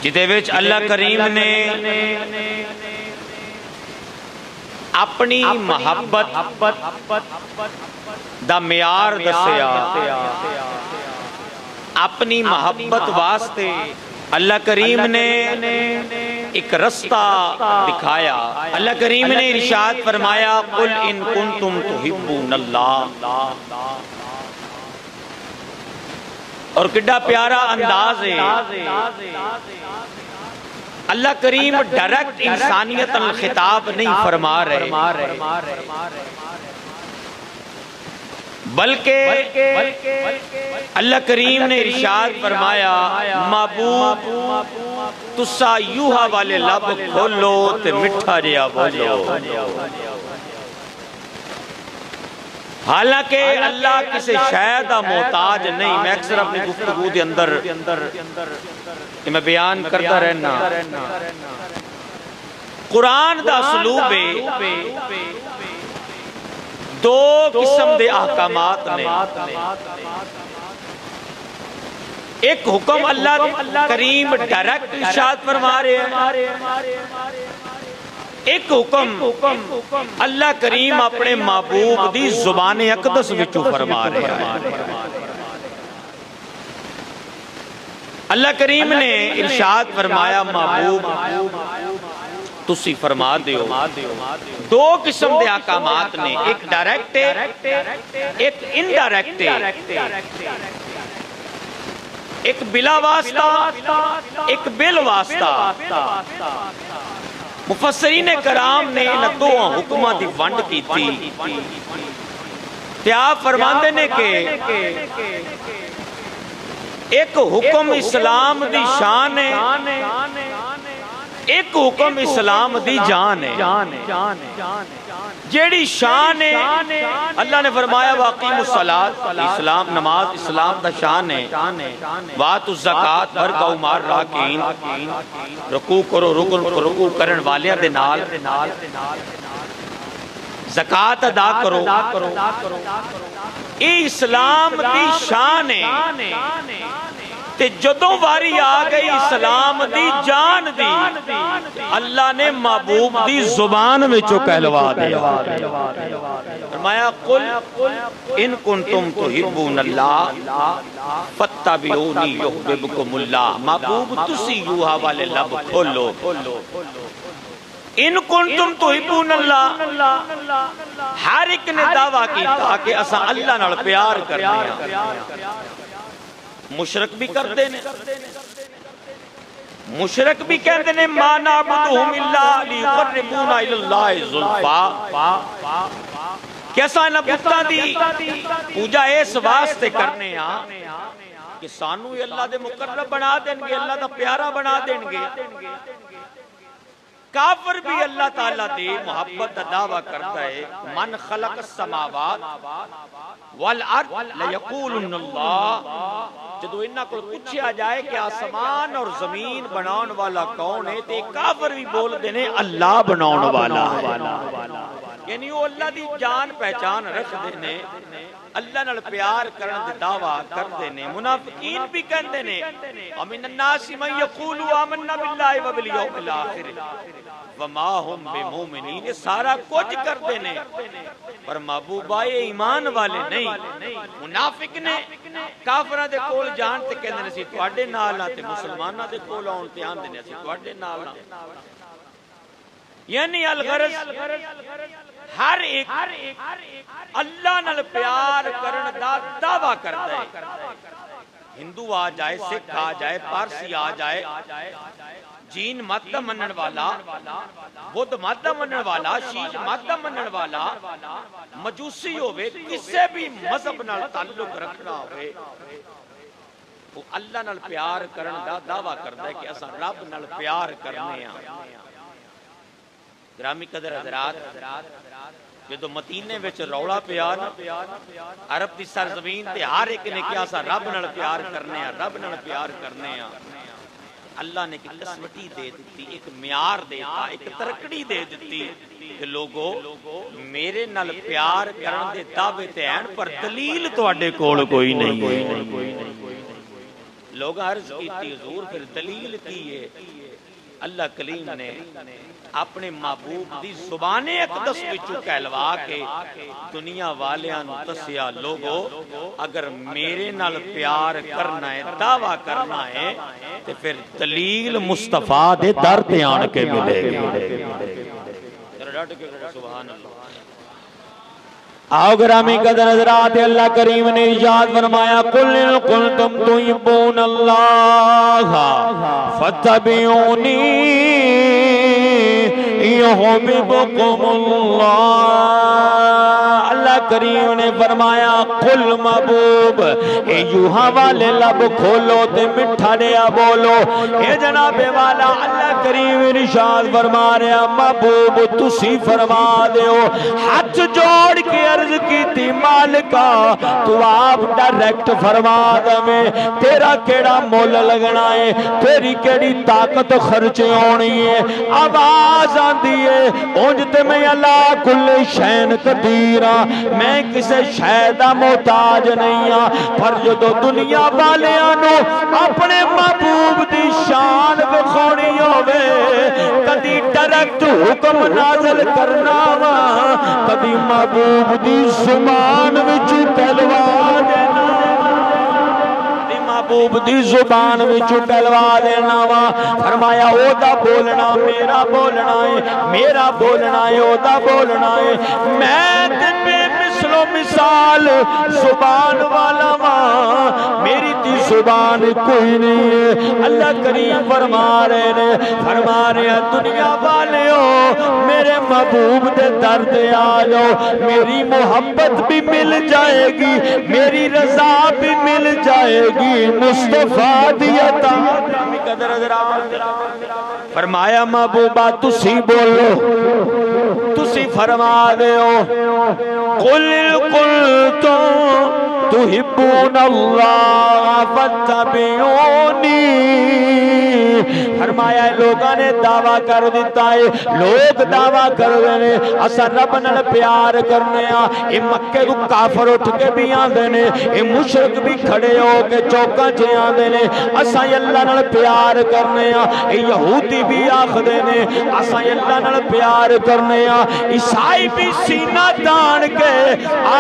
جدے وچ اللہ کریم نے اپنی محبت دا معیار دسیا، اپنی محبت واسطے اللہ کریم نے ایک رستہ دکھایا۔ اللہ کریم نے ارشاد فرمایا قل ان کنتم تحبون اللہ، اور کڈا پیارا انداز ہے۔ اللہ کریم ڈائریکٹ انسانیت الخطاب نہیں فرما رہے، بلکہ اللہ کریم نے ارشاد فرمایا محبوب تسا یوہا والے لب کھولو تے مٹھا جیا بولو۔ حالانکہ اللہ کسی شے دا محتاج نہیں۔ میں اکثر اپنی گفتگو دے اندر میں بیان کرتا رہنا، قرآن دا اسلوب ہے، دو قسم دے احکامات نے۔ ایک حکم اللہ کریم ڈائریکٹ ارشاد فرما رہے ہیں، ایک حکم اللہ کریم اپنے محبوب دی زبان اقدس وچوں فرما رہے ہیں۔ اللہ کریم نے ارشاد فرمایا محبوب تسی فرما دیو۔ دو قسم دے احکامات نے، ایک ڈائریکٹ ہے، ایک انڈائریکٹ ہے، ایک بلا واسطہ، ایک بل واسطہ۔ مفسرین کرام نے ان دو حکمہ دی ونڈ کی تھی، آپ فرماندے نے کہ ایک حکم اسلام دی شان ہے، ایک حکم اسلام دی جان ہے۔ جیڑی شان ہے اللہ نے فرمایا واقیم الصلاۃ، اسلام نماز اسلام دا شان ہے، واتوا الزکات برکو مار راکین، رکوع کرو رکوع کرن والیاں دے نال، زکات ادا کرو، اے اسلام دی شان ہے۔ تے جدوں واری آ گئی اسلام دی جان دی، اللہ نے محبوب دی زبان وچوں کہلوا دیا، فرمایا قل ان کنتم تحبون اللہ فاتبعونی یحببکم اللہ۔ محبوب تسی یوہا والے لب کھولو، ان کنتم تحبون اللہ۔ ہر ایک نے دعویٰ کیتا کہ اساں اللہ نال پیار کرنے ہیں۔ مشرک بھی کرتے ہیں، مشرک بھی کہتے ہیں ما نعبدہم الا لیقربونا الی اللہ زلفا، کیسا انہاں بتاں دی پوجا اس واسطے کرنے ہیں کہ سانو اللہ دے مقرب بنا دیں گے، اللہ دا پیارا بنا دیں گے۔ کافر بھی اللہ تعالیٰ دی محبت دا دعویٰ کرتا ہے، من خلق السماوات والارض لیقولن اللہ۔ جدو انہاں کو پوچھا جائے کہ آسمان اور زمین بناؤن والا کون ہے، تے کافر بھی بول دینے اللہ بناؤن والا ہے۔ یعنی وہ اللہ دی جان پہچان رکھ دینے، اللہ نال پیار کرن دے دعویٰ کر دینے۔ منافقین بھی کہن دینے وَمِنَ النَّاسِ مَن يَقُولُ آمَنَّا بِاللَّهِ وَبِالْيَوْمِ الْآخِرِ وَمَا هُمْ بِمُؤْمِنِينَ۔ یہ سارا کچھ کر دینے پر محبوبہ ایمان والے نہیں۔ منافق نے کافرہ دے کول جان تے کہندے نے سی تواڈے نال تے مسلمانہ دے کول آن تے آندے نے سی تواڈے نال۔ یعنی الغرض ہر ایک اللہ نال پیار کرن دا دعویٰ کرتا ہے۔ ہندو آ جائے، سکھ آ جائے، پارسی آ جائے، جین مادہ منن والا، بدھ مادہ منن والا، شیش مادہ منن والا، مجوسی ہوئے، کسے بھی مذہب نال تعلق رکھنا ہوئے، وہ اللہ نال پیار کرن دا دعویٰ کرتا ہے کہ اساں رب نال پیار کرنے ہیں۔ گرامی قدر حضرات، جدو مدینے وچ روڑا پیا نا، عرب دی سرزمین تے ہر ایک نے کیا سا رب نال پیار کرنے ہیں، رب نال پیار کرنے ہیں۔ اللہ نے ایک قسمتی دے دیتی، ایک معیار دیتا، ایک ترکڑی دے دیتی کہ لوگو میرے نال پیار کرن دے دعوے تے ہیں پر دلیل تواڈے کول کوئی نہیں ہے۔ لوگ عرض کیتی حضور پھر دلیل کی ہے؟ اللہ کلیم نے اپنے محبوب دی زبان اقدس وچوں کہلوا کے دنیا والیاں نو دسیا لوگو اگر میرے نال پیار کرنا ہے دعویٰ کرنا ہے تے پھر دلیل مصطفیٰ دے در تے آن کے ملے گی۔ سبحان اللہ۔ آؤ گرامی قدر حضرات، اللہ کریم نے ارشاد فرمایا قل ان کنتم تحبون اللہ فاتبعونی یحببکم اللہ۔ اللہ کریم نے فرمایا قل محبوب اے یوہاں والے لب کھولو تے مٹھا دیا بولو۔ اے جناب والا اللہ کریم ارشاد فرما رہا محبوب تسی فرما دیو ہاتھ جوڑ کے عرض کی تھی مالکا تو آپ ڈائریکٹ فرما دے تیرا کیڑا مول لگنا ہے، تیری کیڑی طاقت خرچے ہونی ہے۔ آواز آندی ہے اونجتے میں اللہ کل شین قدیرہ، میں کسے شہدہ محتاج نہیں ہاں، پر جدو دنیا والیاں اپنے محبوب دی شان بخونی ہوئے کدی ڈائریکٹ حکم نازل کرنا وا کدی محبوب دی زبان وچوں کہلوا دینا، محبوب دی زبان وچوں کہلوا دینا وا۔ فرمایا او دا بولنا میرا بولنا ہے، میرا بولنا ہے او دا بولنا ہے، میں تے بے مثل و مثال زبان والا وا، میری تی زبان کوئی نہیں ہے۔ اللہ کریم فرما رہے ہیں دنیا والے ہو میرے محبوب دے در دے آ جاؤ، میری محبت بھی مل جائے گی، میری رضا بھی مل جائے گی، مصطفیٰ دی عطا۔ فرمایا محبوبہ تسی بولو، تسی فرما دے ہو قل قلتم تحبون اللہ فاتبعونی۔ فرمایا لوگاں نے دعویٰ کر دیتا ہے، لوگ دعویٰ کر رہے ہیں اسا رب نال پیار کرنے ہاں، اے مکے تو کافر اٹھ کے بھی آندے نے، اے مشرک بھی کھڑے ہو کے چوکاں چ آندے نے اسا اللہ نال پیار کرنے ہاں، اے یہودی بھی آکھدے نے اسا اللہ نال پیار کرنے ہاں، عیسائی بھی سینہ تان کے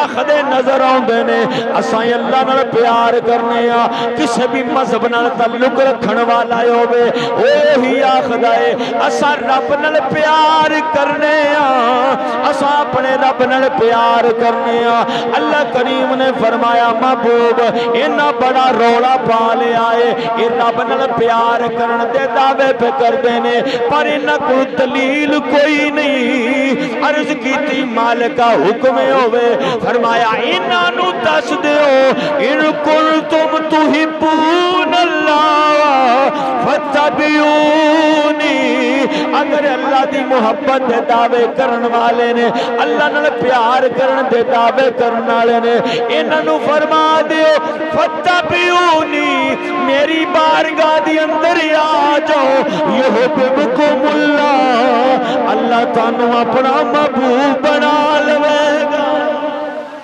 آکھدے نظر آندے نے اسا اللہ نال پیار کرنے ہاں۔ کسے بھی مذہب نال تعلق رکھن والا ہوے وہی آکھدا ہے اسا رب نال پیار کرنے ہاں، اسا اپنے رب نال پیار کرنے ہاں۔ اللہ کریم نے فرمایا محبوب اینا بڑا رولا پا لیا ہے، یہ رب نال پیار کرن دے دعوے پہ کردے نے پر انہاں کو دلیل کوئی نہیں۔ عرض کیتی مالکا حکم ہوئے، فرمایا انہاں نو دس دیو ان کنتم تحبون اللہ فاتبعونی۔ اگر اللہ دی محبت دے دعوے کرن والے نے، اللہ نال پیار کرن دے دعوے کرن والے نے، انہاں نو فرما دیو فاتبعونی، میری بارگاہ دی اندر آ جاؤ، یحببکم اللہ، اللہ تانوں اپنا محبوب بنا لوے گا۔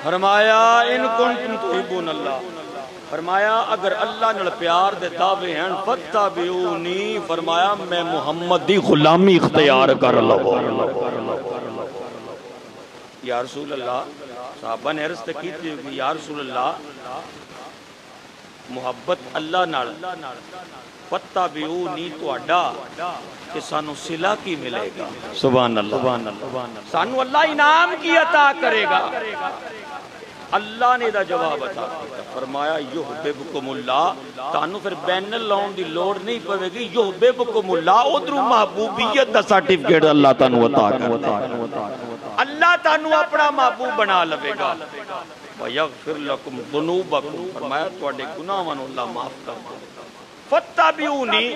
فرمایا ان کنتم تحبون اللہ، فرمایا اگر اللہ نال پیار دے دعوے ہیں فاتبعونی، فرمایا میں محمد دی غلامی اختیار کر لو۔ یا رسول اللہ، صحابہ نے عرض کی تھی کہ یا رسول اللہ محبت اللہ نال فاتبعونی تواڈا کہ سانو صلہ کی ملے گا۔ سبحان اللہ، سانو اللہ انعام کی عطا کرے گا۔ اللہ نے دا جواب عطا کیا، فرمایا یحببکم اللہ، تانو پھر بینر لاؤن دی لوڑ نہیں پڑے گی، یحببکم اللہ ادھروں محبوبیت دا سرٹیفکیٹ اللہ تانو عطا کرتا ہے، اللہ تانو اپنا محبوب بنا لے گا۔ وَيَغْفِرْ لَكُمْ ذُنُوبَكُمْ، فرمایا تواڈے گناہاں نوں اللہ معاف کر دے۔ فاتبعونی،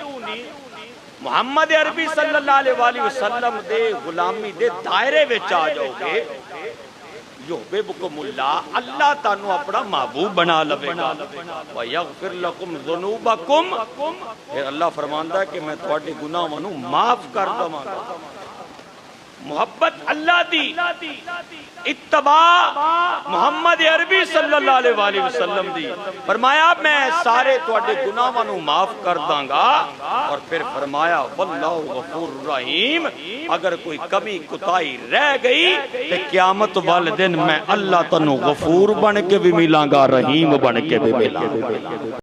محمد عربی صلی اللہ علیہ وآلہ وسلم دے غلامی دے دائرے وچ آ جاؤ گے، یحببکم اللہ، اللہ تانوں اپنا محبوب بنا لے گا۔ وَيَغْفِرْ لَكُمْ ذُنُوبَكُمْ، پھر اللہ فرماندا ہے کہ میں تواڈے گناہاں نوں معاف کر دواں گا۔ محبت اللہ دی، اتباع محمد عربی صلی اللہ علیہ وآلہ وسلم دی۔ فرمایا میں سارے تواڈے گناہاں نو معاف کر داں گا، اور پھر فرمایا واللہ غفور رحیم، اگر کوئی کمی کوتاہی رہ گئی تے قیامت والے دن میں اللہ تنو غفور بن کے بھی ملاں گا، رحیم بن کے بھی ملاں گا۔